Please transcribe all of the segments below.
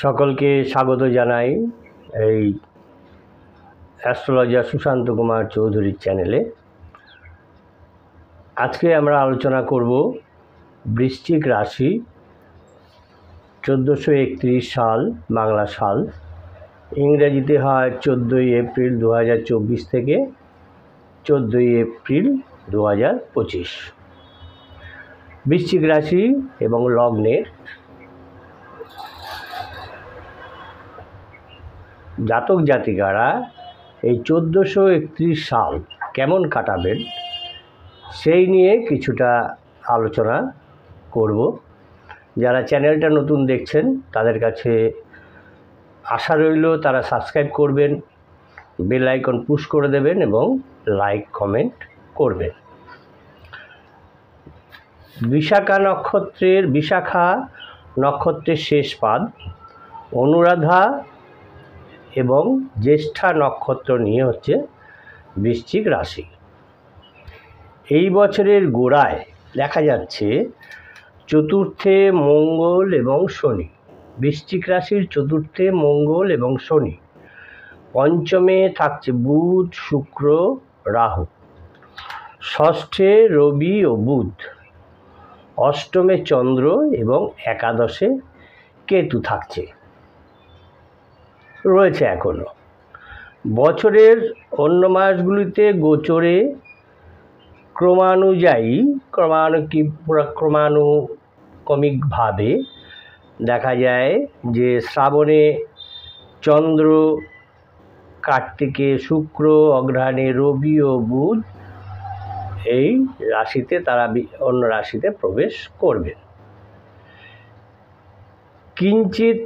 সকলকে স্বাগত জানাই এই অ্যাস্ট্রোলজার সুশান্ত কুমার চৌধুরীর চ্যানেলে। আজকে আমরা আলোচনা করব বৃশ্চিক রাশি 1431 সাল বাংলা সাল, ইংরেজিতে হয় 14ই এপ্রিল 2024 থেকে 14ই এপ্রিল 2025। বৃশ্চিক রাশি এবং লগ্নের জাতক জাতিকারা এই 1431 সাল কেমন কাটাবেন সেই নিয়ে কিছুটা আলোচনা করব। যারা চ্যানেলটা নতুন দেখছেন তাদের কাছে আশা রইল তারা সাবস্ক্রাইব করবেন, বেল আইকন পুশ করে দেবেন এবং লাইক কমেন্ট করবেন। বিশাখা নক্ষত্রের শেষ পাদ, অনুরাধা এবং জ্যেষ্ঠা নক্ষত্র নিয়ে হচ্ছে বৃশ্চিক রাশি। এই বছরের গোড়ায় দেখা যাচ্ছে চতুর্থে মঙ্গল এবং শনি, বৃশ্চিক রাশির চতুর্থে মঙ্গল এবং শনি, পঞ্চমে থাকছে বুধ শুক্র রাহু, ষষ্ঠে রবি ও বুধ, অষ্টমে চন্দ্র এবং একাদশে কেতু থাকছে রয়েছে এখনও। বছরের অন্য মাসগুলিতে গোচরে ক্রমানুক্রমিকভাবে দেখা যায় যে শ্রাবণে চন্দ্র, কার্তিকে শুক্র, অগ্রহায়ণে রবি ও বুধ এই রাশিতে তারা অন্য রাশিতে প্রবেশ করবেন। কিঞ্চিত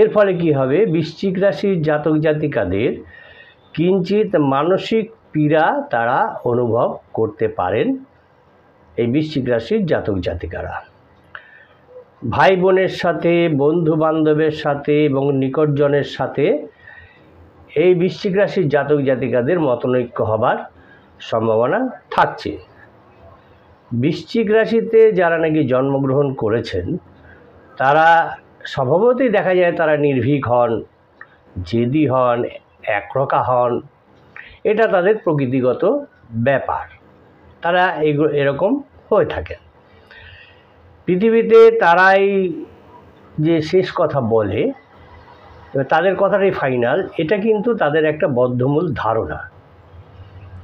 এর ফলে কি হবে, বৃশ্চিক রাশির জাতক জাতিকাদের কিঞ্চিত মানসিক পীড়া তারা অনুভব করতে পারেন। এই বৃশ্চিক রাশির জাতক জাতিকারা ভাই বোনের সাথে, বন্ধু বান্ধবের সাথে এবং নিকটজনের সাথে এই বৃশ্চিক রাশির জাতক জাতিকাদের মতনৈক্য হবার সম্ভাবনা থাকছে। বৃশ্চিক রাশিতে যারা নাকি জন্মগ্রহণ করেছেন তারা স্বভাবতই দেখা যায় তারা নির্ভীক হন, জেদি হন, একরোখা হন। এটা তাদের প্রকৃতিগত ব্যাপার, তারা এরকম হয়ে থাকেন। পৃথিবীতে তারাই যে শেষ কথা বলে, তাদের কথাটাই ফাইনাল, এটা কিন্তু তাদের একটা বদ্ধমূল ধারণা,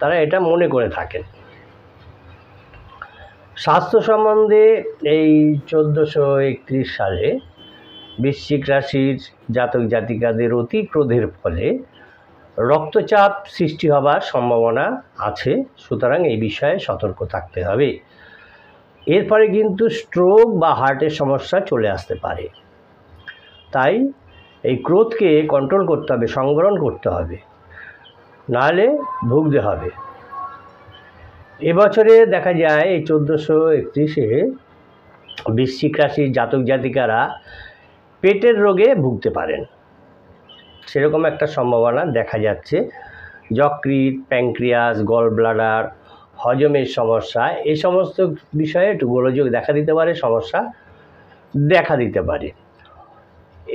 তারা এটা মনে করে থাকেন। স্বাস্থ্য সম্বন্ধে এই 1431 সালে বৃশ্চিক রাশির জাতক জাতিকাদের অতি ক্রোধের ফলে রক্তচাপ সৃষ্টি হবার সম্ভাবনা আছে, সুতরাং এই বিষয়ে সতর্ক থাকতে হবে। এর ফলে কিন্তু স্ট্রোক বা হার্টের সমস্যা চলে আসতে পারে। তাই এই ক্রোধকে কন্ট্রোল করতে হবে, সংবরণ করতে হবে, নাহলে ভুগতে হবে। এবছরে দেখা যায় এই 1431-এ বৃশ্চিক রাশির জাতক জাতিকারা পেটের রোগে ভুগতে পারেন, সেরকম একটা সম্ভাবনা দেখা যাচ্ছে। যকৃৎ, প্যাঙ্ক্রিয়াস, গল ব্লাডার, হজমের সমস্যা, এই সমস্ত বিষয়ে একটু গোলযোগ দেখা দিতে পারে, সমস্যা দেখা দিতে পারে।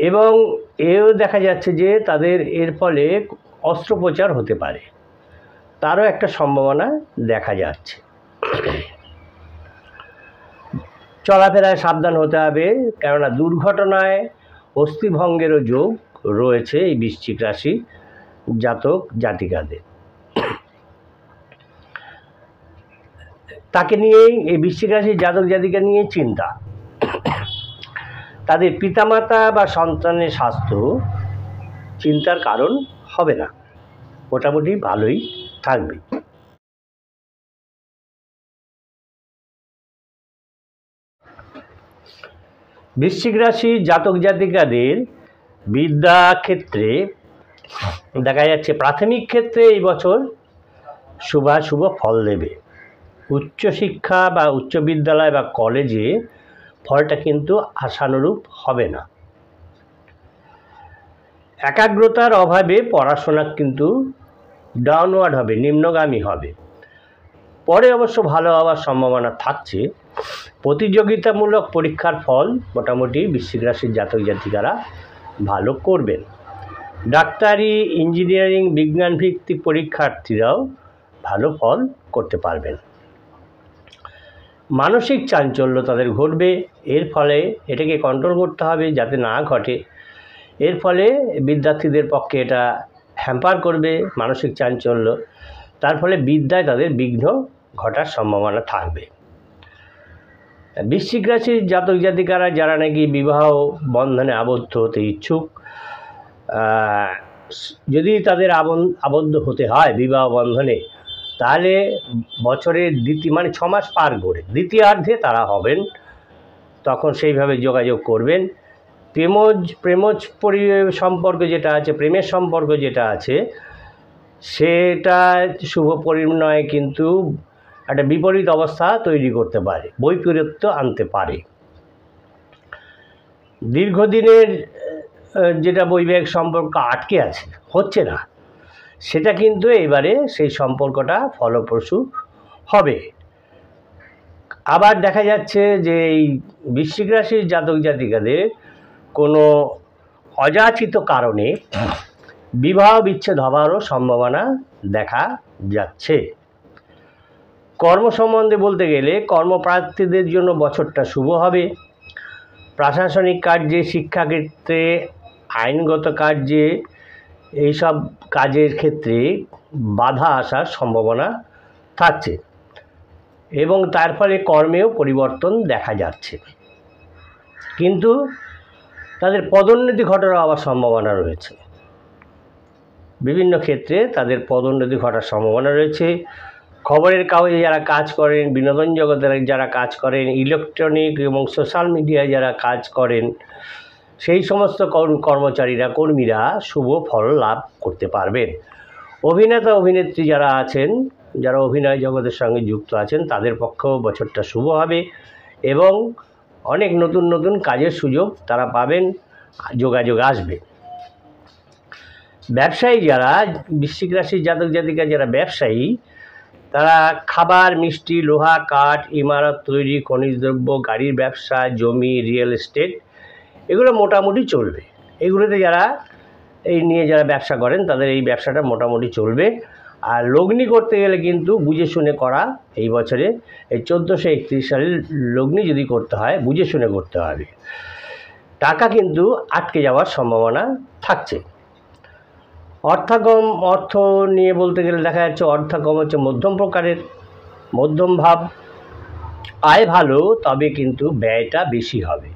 এবং এও দেখা যাচ্ছে যে তাদের এর ফলে অস্ত্রোপচার হতে পারে, তারও একটা সম্ভাবনা দেখা যাচ্ছে। চলাফেরায় সাবধান হতে হবে, কেননা দুর্ঘটনায় অস্থিভঙ্গেরও যোগ রয়েছে এই বৃশ্চিক রাশি জাতক জাতিকাদের। তাকে নিয়েই এই বৃশ্চিক রাশির জাতক জাতিকা নিয়ে চিন্তা। তাদের পিতামাতা বা সন্তানের স্বাস্থ্য চিন্তার কারণ হবে না, মোটামুটি ভালোই থাকবে। বৃশ্চিক রাশির জাতক জাতিকাদের বিদ্যা ক্ষেত্রে দেখা যাচ্ছে প্রাথমিক ক্ষেত্রে এই বছর শুভ ফল দেবে। উচ্চশিক্ষা বা উচ্চ বিদ্যালয় বা কলেজে ফলটা কিন্তু আশানুরূপ হবে না। একাগ্রতার অভাবে পড়াশোনা কিন্তু ডাউনওয়ার্ড হবে, নিম্নগামী হবে। পরে অবশ্য ভালো হওয়ার সম্ভাবনা থাকছে। প্রতিযোগিতামূলক পরীক্ষার ফল মোটামুটি বৃশ্চিক রাশির জাতক জাতিকারা ভালো করবেন। ডাক্তারি, ইঞ্জিনিয়ারিং, বিজ্ঞান ভিত্তিক পরীক্ষার্থীরাও ভালো ফল করতে পারবেন। মানসিক চাঞ্চল্য তাদের ঘটবে, এর ফলে এটাকে কন্ট্রোল করতে হবে যাতে না ঘটে। এর ফলে বিদ্যার্থীদের পক্ষে এটা হ্যাম্পার করবে মানসিক চাঞ্চল্য, তার ফলে বিদ্যায় তাদের বিঘ্ন ঘটার সম্ভাবনা থাকবে। বৃশ্চিক রাশির জাতক জাতিকারা যারা নাকি বিবাহ বন্ধনে আবদ্ধ হতে ইচ্ছুক, যদি তাদের আবদ্ধ হতে হয় বিবাহ বন্ধনে, তাহলে বছরের মানে 6 মাস পার করে দ্বিতীয়ার্ধে তারা হবেন, তখন সেইভাবে যোগাযোগ করবেন। প্রেমজ সম্পর্ক যেটা আছে, প্রেমের সম্পর্ক যেটা আছে, সেটা শুভ পরিণয় কিন্তু একটা বিপরীত অবস্থা তৈরি করতে পারে, বৈপরীত্য আনতে পারে। দীর্ঘদিনের যেটা বৈবাহিক সম্পর্ক আটকে আছে, হচ্ছে না, সেটা কিন্তু এবারে সেই সম্পর্কটা ফলপ্রসূ হবে। আবার দেখা যাচ্ছে যে এই বৃশ্চিক রাশির জাতক জাতিকাদের কোনো অযাচিত কারণে বিবাহ বিচ্ছেদ হওয়ারও সম্ভাবনা দেখা যাচ্ছে। কর্ম সম্বন্ধে বলতে গেলে কর্মপ্রার্থীদের জন্য বছরটা শুভ হবে। প্রশাসনিক কার্যে, শিক্ষাক্ষেত্রে, আইনগত কার্যে, এইসব কাজের ক্ষেত্রে বাধা আসার সম্ভাবনা থাকছে এবং তার ফলে কর্মেও পরিবর্তন দেখা যাচ্ছে। কিন্তু তাদের পদোন্নতি ঘটার আবার সম্ভাবনা রয়েছে, বিভিন্ন ক্ষেত্রে তাদের পদোন্নতি ঘটার সম্ভাবনা রয়েছে। খবরের কাগজে যারা কাজ করেন, বিনোদন জগতে যারা কাজ করেন, ইলেকট্রনিক এবং সোশ্যাল মিডিয়ায় যারা কাজ করেন, সেই সমস্ত কর্মীরা শুভ ফল লাভ করতে পারবেন। অভিনেতা অভিনেত্রী যারা আছেন, যারা অভিনয় জগতের সঙ্গে যুক্ত আছেন, তাদের পক্ষেও বছরটা শুভ হবে এবং অনেক নতুন নতুন কাজের সুযোগ তারা পাবেন, যোগাযোগ আসবে। ব্যবসায়ী যারা, বৃশ্চিক রাশির জাতক জাতিকা যারা ব্যবসায়ী, তারা খাবার, মিষ্টি, লোহা, কাঠ, ইমারত তৈরি, খনিজ দ্রব্য, গাড়ির ব্যবসা, জমি, রিয়েল এস্টেট, এগুলো মোটামুটি চলবে। এগুলোতে যারা নিয়ে যারা ব্যবসা করেন, তাদের এই ব্যবসাটা মোটামুটি চলবে। আর লগ্নি করতে গেলে কিন্তু বুঝে শুনে করা, এই বছরে এই 1431 সালের লগ্নি যদি করতে হয় বুঝে শুনে করতে হবে, টাকা কিন্তু আটকে যাওয়ার সম্ভাবনা থাকছে। অর্থ নিয়ে বলতে গেলে দেখা যাচ্ছে অর্থাগম হচ্ছে মধ্যম প্রকারের, মধ্যম ভাব। আয় ভালো, তবে কিন্তু ব্যয়টা বেশি হবে।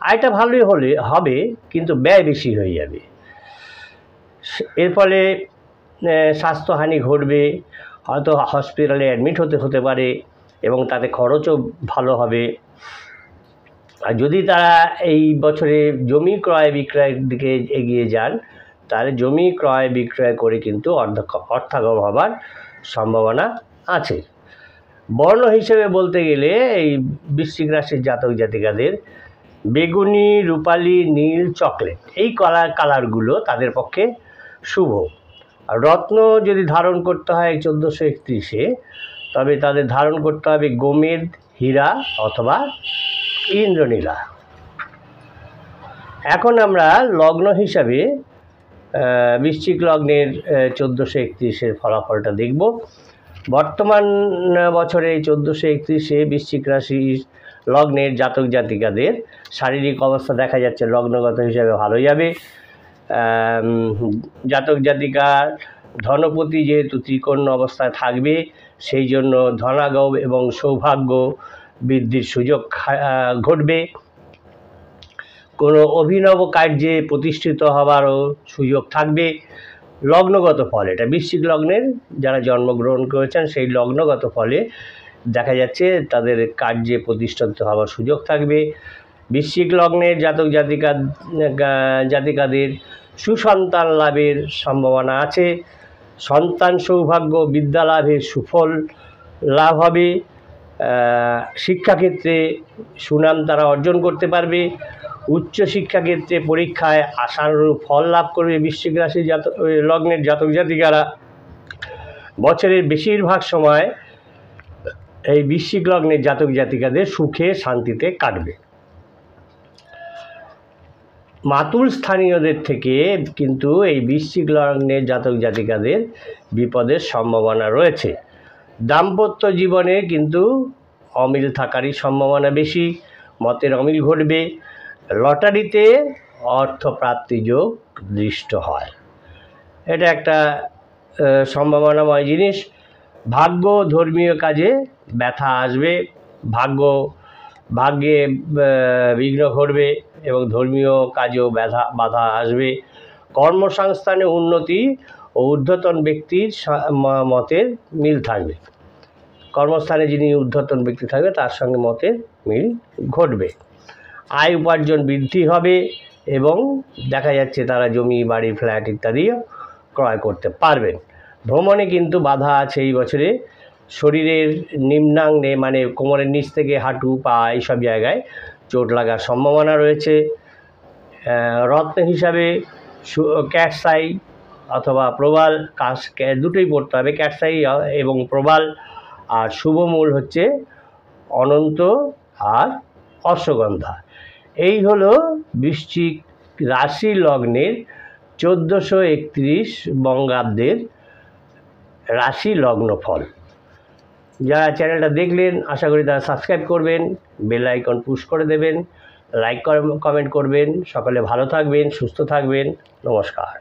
আয়টা ভালোই হবে কিন্তু ব্যয় বেশি হয়ে যাবে। এর ফলে স্বাস্থ্যহানি ঘটবে, হয়তো হসপিটালে অ্যাডমিট হতে পারে এবং তাতে খরচও ভালো হবে। আর যদি তারা এই বছরে জমি ক্রয় বিক্রয়ের দিকে এগিয়ে যান, তাহলে জমি ক্রয় বিক্রয় করে কিন্তু অর্থাগম হবার সম্ভাবনা আছে। বর্ণ হিসেবে বলতে গেলে এই বৃশ্চিক রাশির জাতক জাতিকাদের বেগুনি, রূপালি, নীল, চকলেট, এই কালারগুলো তাদের পক্ষে শুভ। আর রত্ন যদি ধারণ করতে হয় 1431-এ, তবে তাদের ধারণ করতে হবে গোমেদ, হীরা অথবা ইন্দ্রনীলা। এখন আমরা লগ্ন হিসাবে বৃশ্চিক লগ্নের 1431-এর ফলাফলটা দেখব। বর্তমান বছরে 1431-এ বৃশ্চিক রাশির লগ্নের জাতক জাতিকাদের শারীরিক অবস্থা দেখা যাচ্ছে লগ্নগত হিসাবে ভালো যাবে। জাতক জাতিকার ধনপতি যেহেতু ত্রিকোণ অবস্থায় থাকবে, সেই জন্য ধনাগম এবং সৌভাগ্য বৃদ্ধির সুযোগ ঘটবে। কোনো অভিনব কার্যে প্রতিষ্ঠিত হওয়ারও সুযোগ থাকবে। লগ্নগত ফল, এটা বৃশ্চিক লগ্নের যারা জন্মগ্রহণ করেছেন সেই লগ্নগত ফলে দেখা যাচ্ছে তাদের কার্যে প্রতিষ্ঠিত হওয়ার সুযোগ থাকবে। বৃশ্চিক লগ্নের জাতক জাতিকাদের সুসন্তান লাভের সম্ভাবনা আছে। সন্তান সৌভাগ্য, বিদ্যা লাভের সুফল লাভ হবে। শিক্ষাক্ষেত্রে সুনাম তারা অর্জন করতে পারবে। উচ্চশিক্ষাক্ষেত্রে পরীক্ষায় আশানুরূপ ফল লাভ করবে বৃশ্চিক রাশির লগ্নের জাতক জাতিকারা। বছরের বেশিরভাগ সময় এই বৃশ্চিক লগ্নের জাতক জাতিকাদের সুখে শান্তিতে কাটবে। মাতুল স্থানীয়দের থেকে কিন্তু এই বৃশ্চিক লগ্নের জাতক জাতিকাদের বিপদের সম্ভাবনা রয়েছে। দাম্পত্য জীবনে কিন্তু অমিল থাকারই সম্ভাবনা বেশি, মতের অমিল ঘটবে। লটারিতে অর্থপ্রাপ্তি যোগ দৃষ্ট হয়, এটা একটা সম্ভাবনাময় জিনিস। ভাগ্য ধর্মীয় কাজে ব্যথা আসবে, ভাগ্যে বিঘ্ন ঘটবে এবং ধর্মীয় কাজেও বাধা আসবে। কর্মসংস্থানে উন্নতি ও ঊর্ধ্বতন ব্যক্তির মতের মিল থাকবে, কর্মস্থানে যিনি ঊর্ধ্বতন ব্যক্তি থাকবে তার সঙ্গে মতের মিল ঘটবে। আয় উপার্জন বৃদ্ধি হবে এবং দেখা যাচ্ছে তারা জমি বাড়ি ফ্ল্যাট ইত্যাদিও ক্রয় করতে পারবেন। ভ্রমণে কিন্তু বাধা আছে এই বছরে। শরীরের নিম্নাঙ্গে মানে কোমরের নিচ থেকে হাঁটু পা এইসব জায়গায় চোট লাগার সম্ভাবনা রয়েছে। রত্ন হিসাবে ক্যাটসাই অথবা প্রবাল, দুটোই পড়তে হবে, ক্যাটসাই এবং প্রবাল। আর শুভ মূল হচ্ছে অনন্ত আর অশ্বগন্ধা। এই হলো বৃশ্চিক রাশি লগ্নের 1431 বঙ্গাব্দের রাশি লগ্ন ফল। যারা চ্যানেলটা দেখলেন আশা করি তারা সাবস্ক্রাইব করবেন, বেল আইকন পুশ করে দেবেন, লাইক কমেন্ট করবেন। সকলে ভালো থাকবেন, সুস্থ থাকবেন। নমস্কার।